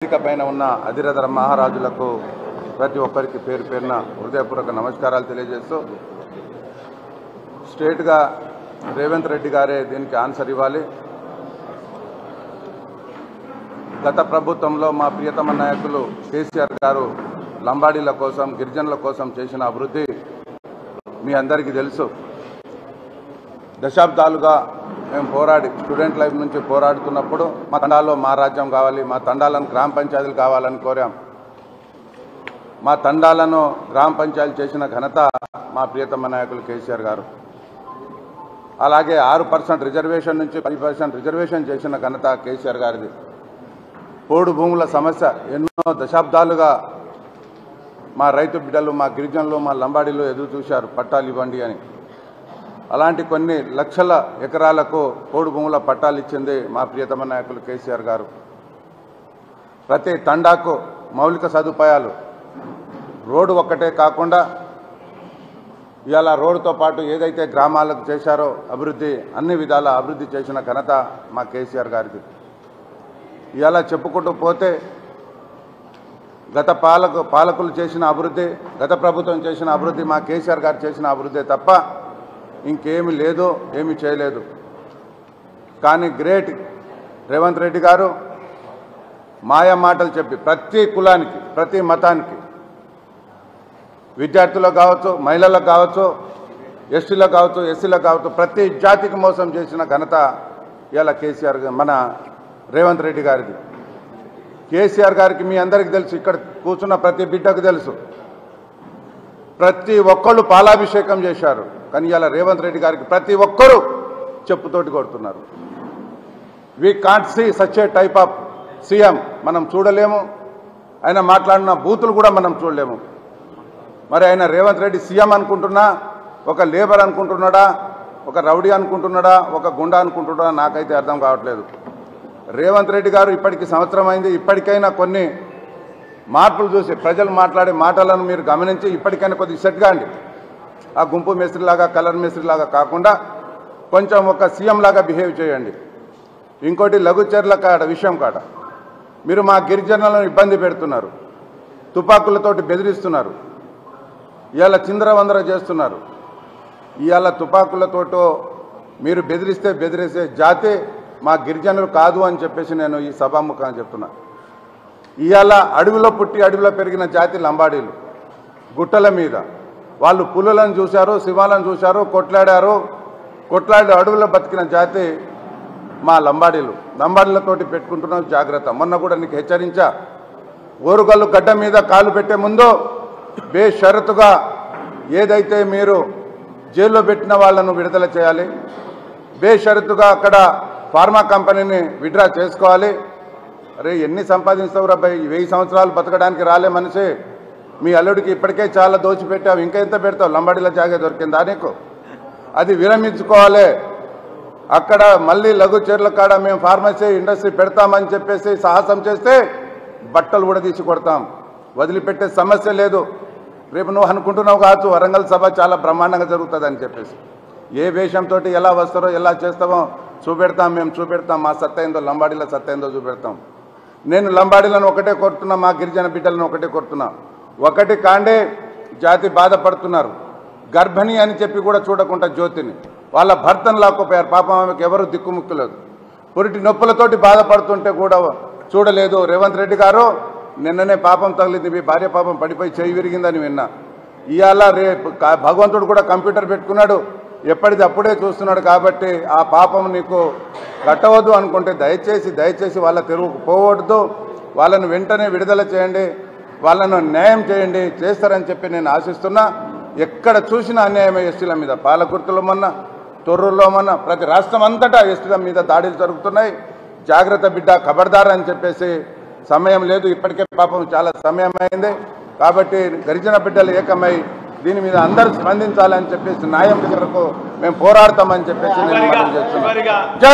పైన ఉన్న అధిరథ మహారాజులకు ప్రతి ఒక్కరికి పేరు పేరున హృదయపూర్వక నమస్కారాలు తెలియజేస్తూ స్ట్రేట్గా రేవంత్ రెడ్డి గారే దీనికి ఆన్సర్ ఇవ్వాలి. గత ప్రభుత్వంలో మా ప్రియతమ నాయకులు కేసీఆర్ గారు లంబాడీల కోసం గిరిజనుల కోసం చేసిన అభివృద్ధి మీ అందరికీ తెలుసు. దశాబ్దాలుగా మేము పోరాడి స్టూడెంట్ లైఫ్ నుంచి పోరాడుతున్నప్పుడు మా తండాల్లో మా రాజ్యం కావాలి, మా తండాలను గ్రామ పంచాయతీలు కావాలని కోరాం. మా తండాలను గ్రామ పంచాయతీలు చేసిన ఘనత మా ప్రియతమ నాయకులు కేసీఆర్ గారు. అలాగే 6% రిజర్వేషన్ నుంచి 10% రిజర్వేషన్ చేసిన ఘనత కేసీఆర్ గారిది. పోడు భూముల సమస్య ఎన్నో దశాబ్దాలుగా మా రైతు బిడ్డలు, మా గిరిజనులు, మా లంబాడీలు ఎదురు చూశారు పట్టాలు ఇవ్వండి అని. అలాంటి కొన్ని లక్షల ఎకరాలకు పోడు భూముల పట్టాలు ఇచ్చింది మా ప్రియతమ నాయకులు కేసీఆర్ గారు. ప్రతి తండాకు మౌలిక సదుపాయాలు, రోడ్డు ఒక్కటే కాకుండా ఇవాళ రోడ్డుతో పాటు ఏదైతే గ్రామాలకు చేశారో అభివృద్ధి, అన్ని విధాల అభివృద్ధి చేసిన ఘనత మా కేసీఆర్ గారికి. ఇవాళ చెప్పుకుంటూ పోతే గత పాలకులు చేసిన అభివృద్ధి, గత ప్రభుత్వం చేసిన అభివృద్ధి మా కేసీఆర్ గారు చేసిన అభివృద్ధి తప్ప ఇంకేమి లేదు, ఏమి చేయలేదు. కానీ గ్రేట్ రేవంత్ రెడ్డి గారు మాయ మాటలు చెప్పి ప్రతి కులానికి, ప్రతి మతానికి, విద్యార్థులకు కావచ్చు, మహిళలకు కావచ్చు, ఎస్టీలకు కావచ్చు, ఎస్సీలకు కావచ్చు, ప్రతి జాతికి మోసం చేసిన ఘనత ఇవాళ కేసీఆర్ మన రేవంత్ రెడ్డి గారిది. కేసీఆర్ గారికి మీ అందరికీ తెలుసు, ఇక్కడ కూర్చున్న ప్రతి బిడ్డకు తెలుసు, ప్రతి ఒక్కళ్ళు పాలాభిషేకం చేశారు. కానీ ఇవాళ రేవంత్ రెడ్డి గారికి ప్రతి ఒక్కరూ చెప్పుతోటి కొడుతున్నారు. We can't see such a type of CM మనం చూడలేము. ఆయన మాట్లాడిన బూతులు కూడా మనం చూడలేము. మరి ఆయన రేవంత్ రెడ్డి సీఎం అనుకుంటున్నా, ఒక లేబర్ అనుకుంటున్నాడా, ఒక రౌడీ అనుకుంటున్నాడా, ఒక గుండా అనుకుంటున్నాడా నాకైతే అర్థం కావట్లేదు. రేవంత్ రెడ్డి గారు ఇప్పటికి సంవత్సరం అయింది. ఇప్పటికైనా కొన్ని మార్పులు చూసి ప్రజలు మాట్లాడే మాటలను మీరు గమనించి ఇప్పటికైనా కొద్దిగా సెట్ కాండి. ఆ గుంపు మేస్త్రిలాగా, కలర్ మేస్త్రిలాగా కాకుండా కొంచెం ఒక సీఎం లాగా బిహేవ్ చేయండి. ఇంకోటి లఘుచర్ల విషయం కాడ మీరు మా గిరిజనులను ఇబ్బంది పెడుతున్నారు, తుపాకులతోటి బెదిరిస్తున్నారు, ఇవాళ చిందరవందర చేస్తున్నారు. ఇవాళ తుపాకులతోటో మీరు బెదిరిస్తే జాతి మా గిరిజనులు కాదు అని చెప్పేసి నేను ఈ సభాముఖంగా చెప్తున్నా. ఇవాళ అడవిలో పుట్టి అడవిలో పెరిగిన జాతి లంబాడీలు. గుట్టల మీద వాళ్ళు పులులను చూశారు, సింహాలను చూశారు, కొట్లాడి అడవుల్లో బతికిన జాతి మా లంబాడీలు. లంబాడీలతోటి పెట్టుకుంటున్నాం, జాగ్రత్త. మొన్న కూడా నీకు హెచ్చరించా, ఓరుగల్లు గడ్డ మీద కాలు పెట్టే ముందు బేషరతుగా ఏదైతే మీరు జైల్లో పెట్టిన వాళ్ళను విడుదల చేయాలి, బేషరతుగా అక్కడ ఫార్మా కంపెనీని విత్డ్రా చేసుకోవాలి. అరే ఎన్ని సంపాదిస్తావురా భయ్, 1000 సంవత్సరాలు బతకడానికి రాలే మనిషి. మీ అల్లుడికి ఇప్పటికే చాలా దోచిపెట్టావు, ఇంకా ఎంత పెడతావు? లంబాడీల జాగా దొరికిందా నీకు? అది విరమించుకోవాలి. అక్కడ మళ్ళీ లఘుచర్ల కాడ మేము ఫార్మసీ ఇండస్ట్రీ పెడతామని చెప్పేసి సాహసం చేస్తే బట్టలు కూడా తీసి కొడతాం, వదిలిపెట్టే సమస్య లేదు. రేపు నువ్వు అనుకుంటున్నావు కావచ్చు వరంగల్ సభ చాలా బ్రహ్మాండంగా జరుగుతుంది అని చెప్పేసి. ఏ వేషంతో ఎలా వస్తారో ఎలా చేస్తామో చూపెడతాం, మేము చూపెడతాం. మా సత్తా ఏందో, లంబాడీల సత్తా ఏందో చూపెడతాం. నేను లంబాడీలను ఒకటే కోరుతున్నా, మా గిరిజన బిడ్డలను ఒకటే కోరుతున్నా, ఒకటి కాండే జాతి బాధపడుతున్నారు. గర్భిణి అని చెప్పి కూడా చూడకుండా జ్యోతిని వాళ్ళ భర్తను లాక్కోపోయారు. పాపం ఆమెకు ఎవరు దిక్కుముక్కులేదు. పురిటి నొప్పులతోటి బాధపడుతుంటే కూడా చూడలేదు. రేవంత్ రెడ్డి గారు నిన్ననే పాపం తగిలింది, మీ భార్య పాపం పడిపోయి చేయి విరిగిందని విన్నా. ఇవాళ రేపు భగవంతుడు కూడా కంప్యూటర్ పెట్టుకున్నాడు, ఎప్పటిది అప్పుడే చూస్తున్నాడు. కాబట్టి ఆ పాపం నీకు కట్టవద్దు అనుకుంటే దయచేసి వాళ్ళ తెరువుకు పోవద్దు. వాళ్ళను వెంటనే విడుదల చేయండి, వాళ్ళను న్యాయం చేయండి. చేస్తారని చెప్పి నేను ఆశిస్తున్నా. ఎక్కడ చూసినా అన్యాయమే ఎస్టీల మీద. పాలకుర్తిలో మొన్న, తొర్రూరులో మొన్న, ప్రతి రాష్ట్రం అంతటా ఎస్టీల మీద దాడులు జరుగుతున్నాయి. జాగ్రత్త బిడ్డ, ఖబర్దార్ అని చెప్పేసి సమయం లేదు. ఇప్పటికే పాపం చాలా సమయం అయింది. కాబట్టి గిరిజన బిడ్డలు ఏకమై దీని మీద అందరూ స్పందించాలని చెప్పేసి న్యాయం కొరకు మేము పోరాడతామని చెప్పేసి నేను మనం చేస్తున్నాం. జై